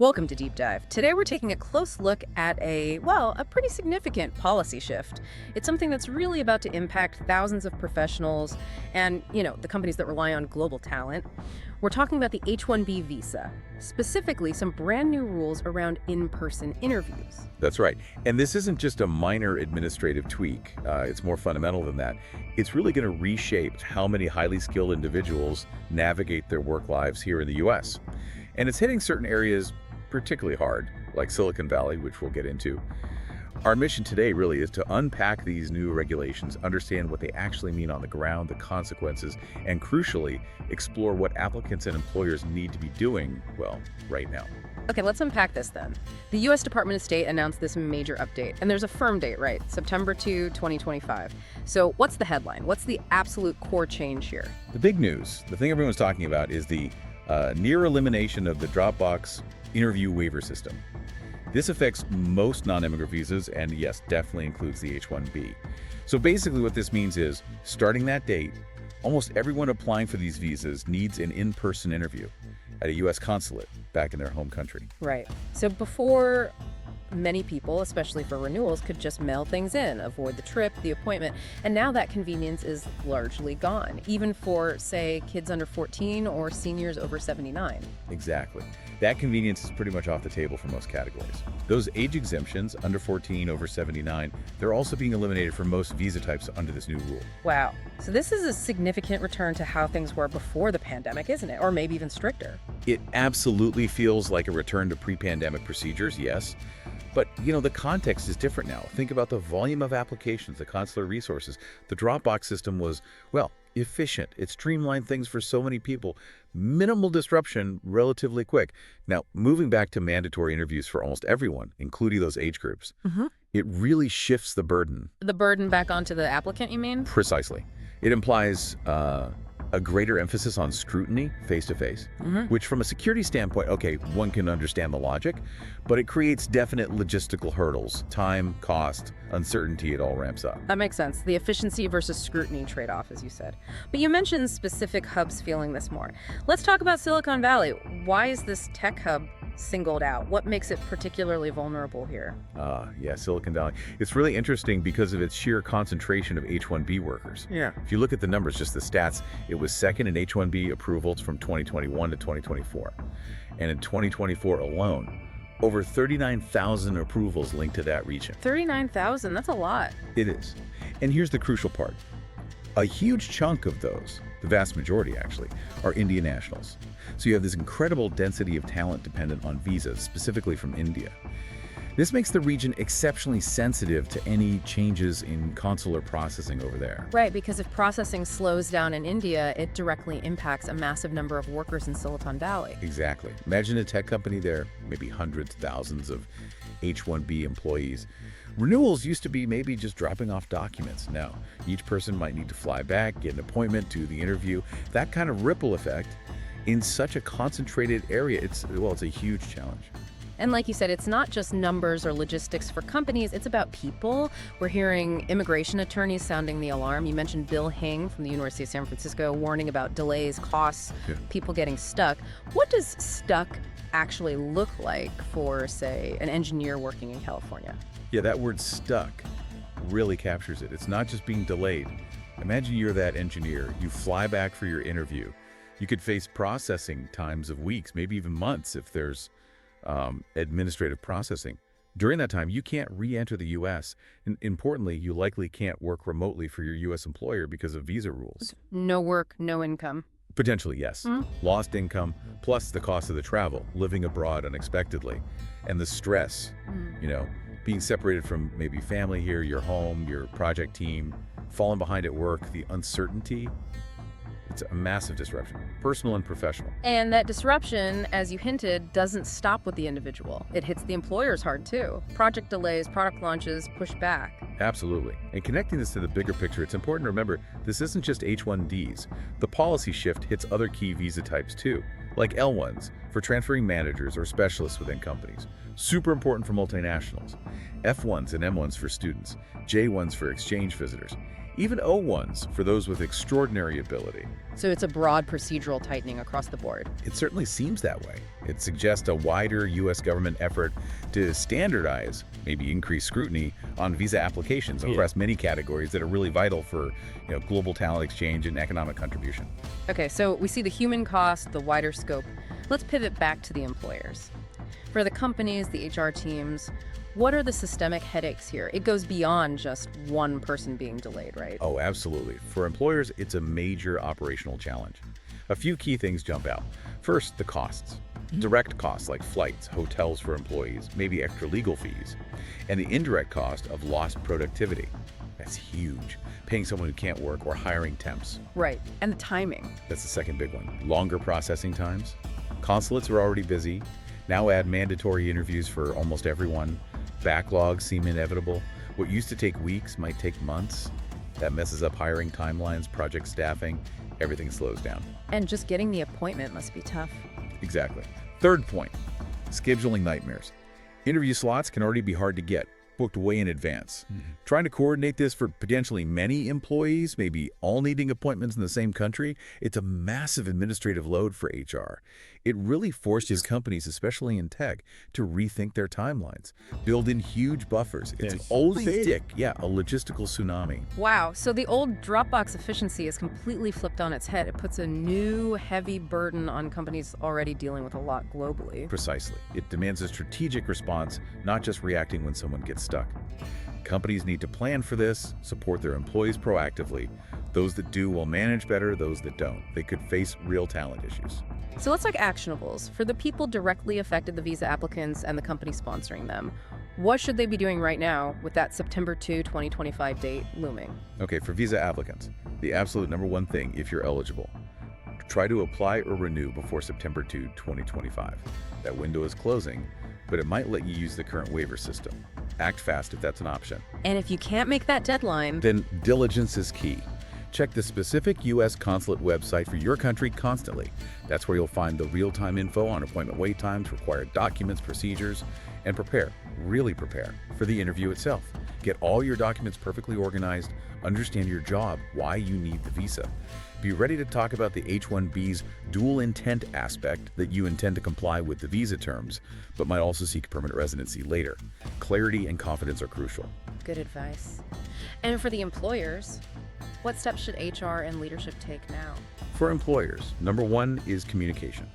Welcome to Deep Dive. Today we're taking a close look at a pretty significant policy shift. It's something that's really about to impact thousands of professionals and, the companies that rely on global talent. We're talking about the H-1B visa, specifically some brand new rules around in-person interviews. That's right. And this isn't just a minor administrative tweak. It's more fundamental than that. It's really going to reshape how many highly skilled individuals navigate their work lives here in the U.S. And it's hitting certain areas particularly hard, like Silicon Valley, which we'll get into. Our mission today really is to unpack these new regulations, understand what they actually mean on the ground, the consequences, and crucially, explore what applicants and employers need to be doing, right now. Okay, let's unpack this then. The U.S. Department of State announced this major update, and there's a firm date, right? September 2, 2025. So what's the headline? What's the absolute core change here? The big news, the thing everyone's talking about, is the near elimination of the Dropbox interview waiver system. This affects most non-immigrant visas and, yes, definitely includes the H-1B. So basically what this means is, starting that date, almost everyone applying for these visas needs an in-person interview at a U.S. consulate back in their home country. Right. So before, many people, especially for renewals, could just mail things in, avoid the trip, the appointment, and now that convenience is largely gone, even for, say, kids under 14 or seniors over 79. Exactly. That convenience is pretty much off the table for most categories. Those age exemptions, under 14, over 79, they're also being eliminated for most visa types under this new rule. Wow. So this is a significant return to how things were before the pandemic, isn't it? Or maybe even stricter. It absolutely feels like a return to pre-pandemic procedures, yes. But, the context is different now. Think about the volume of applications, the consular resources. The Dropbox system was, efficient. It streamlined things for so many people. Minimal disruption, relatively quick. Now, moving back to mandatory interviews for almost everyone, including those age groups, it really shifts the burden. The burden back onto the applicant, you mean? Precisely. It implies a greater emphasis on scrutiny face-to-face, which from a security standpoint, one can understand the logic, but it creates definite logistical hurdles. Time, cost, uncertainty, it all ramps up. That makes sense. The efficiency versus scrutiny trade-off, as you said. But you mentioned specific hubs feeling this more. Let's talk about Silicon Valley. Why is this tech hub singled out? What makes it particularly vulnerable here? Yeah, Silicon Valley. It's really interesting because of its sheer concentration of H-1B workers. Yeah. If you look at the numbers, just the stats, it was second in H-1B approvals from 2021 to 2024. And in 2024 alone, over 39,000 approvals linked to that region. 39,000, that's a lot. It is. And here's the crucial part. A huge chunk of those, the vast majority actually, are Indian nationals. So you have this incredible density of talent dependent on visas, specifically from India. This makes the region exceptionally sensitive to any changes in consular processing over there. Right, because if processing slows down in India, it directly impacts a massive number of workers in Silicon Valley. Exactly. Imagine a tech company there, maybe hundreds, thousands of H-1B employees. Renewals used to be maybe just dropping off documents. Now, each person might need to fly back, get an appointment, do the interview. That kind of ripple effect in such a concentrated area, it's a huge challenge. And like you said, it's not just numbers or logistics for companies, it's about people. We're hearing immigration attorneys sounding the alarm. You mentioned Bill Hing from the University of San Francisco warning about delays, costs, people getting stuck. What does stuck actually look like for, say, an engineer working in California? Yeah, that word stuck really captures it. It's not just being delayed. Imagine you're that engineer. You fly back for your interview. You could face processing times of weeks, maybe even months if there's administrative processing. During that time, you can't re-enter the U.S. And importantly, you likely can't work remotely for your U.S. employer because of visa rules. No work, no income. Potentially, yes. Lost income, plus the cost of the travel, living abroad unexpectedly, and the stress, being separated from maybe family here, your home, your project team, falling behind at work, the uncertainty. It's a massive disruption, personal and professional. And that disruption, as you hinted, doesn't stop with the individual. It hits the employers hard too. Project delays, product launches, push back. Absolutely. And connecting this to the bigger picture, it's important to remember this isn't just H-1Bs. The policy shift hits other key visa types too, like L-1s for transferring managers or specialists within companies. Super important for multinationals. F-1s and M-1s for students. J-1s for exchange visitors. even O1s for those with extraordinary ability. So it's a broad procedural tightening across the board. It certainly seems that way. It suggests a wider U.S. government effort to standardize, maybe increase scrutiny on visa applications across many categories that are really vital for global talent exchange and economic contribution. Okay, so we see the human cost, the wider scope. Let's pivot back to the employers. For the companies, the HR teams, what are the systemic headaches here? It goes beyond just one person being delayed, right? Oh, absolutely. For employers, it's a major operational challenge. A few key things jump out. First, the costs. Direct costs like flights, hotels for employees, maybe extra legal fees, and the indirect cost of lost productivity. That's huge. Paying someone who can't work or hiring temps. Right, and the timing. That's the second big one. Longer processing times. Consulates are already busy. Now add mandatory interviews for almost everyone. Backlogs seem inevitable. What used to take weeks might take months. That messes up hiring timelines, project staffing. Everything slows down. And just getting the appointment must be tough. Exactly. Third point, scheduling nightmares. Interview slots can already be hard to get, booked way in advance. Trying to coordinate this for potentially many employees, maybe all needing appointments in the same country, it's a massive administrative load for HR. It really forces companies, especially in tech, to rethink their timelines, build in huge buffers. It's a logistical tsunami. Wow, so the old Dropbox efficiency is completely flipped on its head. It puts a new, heavy burden on companies already dealing with a lot globally. Precisely. It demands a strategic response, not just reacting when someone gets stuck. Companies need to plan for this, support their employees proactively. Those that do will manage better, those that don't. They could face real talent issues. So let's talk actionables. For the people directly affected, the visa applicants and the company sponsoring them, what should they be doing right now with that September 2, 2025 date looming? Okay, for visa applicants, the absolute number one thing, if you're eligible, try to apply or renew before September 2, 2025. That window is closing, but it might let you use the current waiver system. Act fast if that's an option. And if you can't make that deadline, Then diligence is key. Check the specific U.S. consulate website for your country constantly. That's where you'll find the real-time info on appointment wait times, required documents, procedures, and really prepare for the interview itself. Get all your documents perfectly organized, understand your job, why you need the visa. Be ready to talk about the H-1B's dual intent aspect, that you intend to comply with the visa terms, but might also seek permanent residency later. Clarity and confidence are crucial. good advice. And for the employers, what steps should HR and leadership take now? For employers, number one is communication.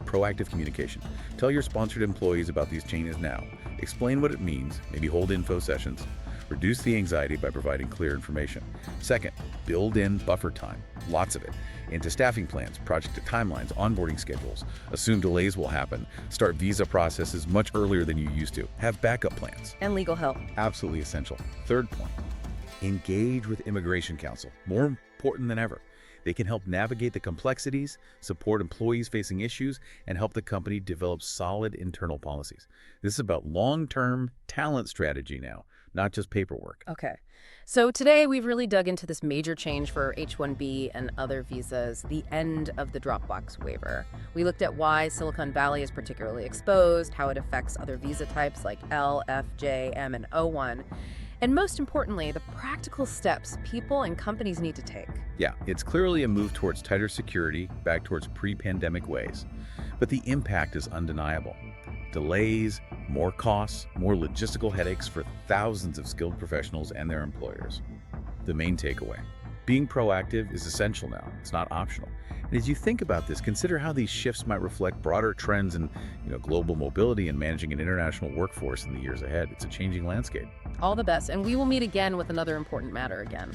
Proactive communication. Tell your sponsored employees about these changes now. Explain what it means, maybe hold info sessions. Reduce the anxiety by providing clear information. Second, build in buffer time, lots of it, into staffing plans, project timelines, onboarding schedules. Assume delays will happen. Start visa processes much earlier than you used to. Have backup plans. And legal help. Absolutely essential. Third point, engage with Immigration Counsel. More important than ever. They can help navigate the complexities, support employees facing issues, and help the company develop solid internal policies. This is about long-term talent strategy now, not just paperwork. Okay. So today we've really dug into this major change for H-1B and other visas, the end of the Dropbox waiver. We looked at why Silicon Valley is particularly exposed, how it affects other visa types like L, F, J, M, and O1, and most importantly, the practical steps people and companies need to take. Yeah, it's clearly a move towards tighter security, back towards pre-pandemic ways. But the impact is undeniable. Delays, more costs, more logistical headaches for thousands of skilled professionals and their employers. The main takeaway: being proactive is essential now. It's not optional. And as you think about this, consider how these shifts might reflect broader trends in global mobility and managing an international workforce in the years ahead. It's a changing landscape. All the best, and we will meet again with another important matter again.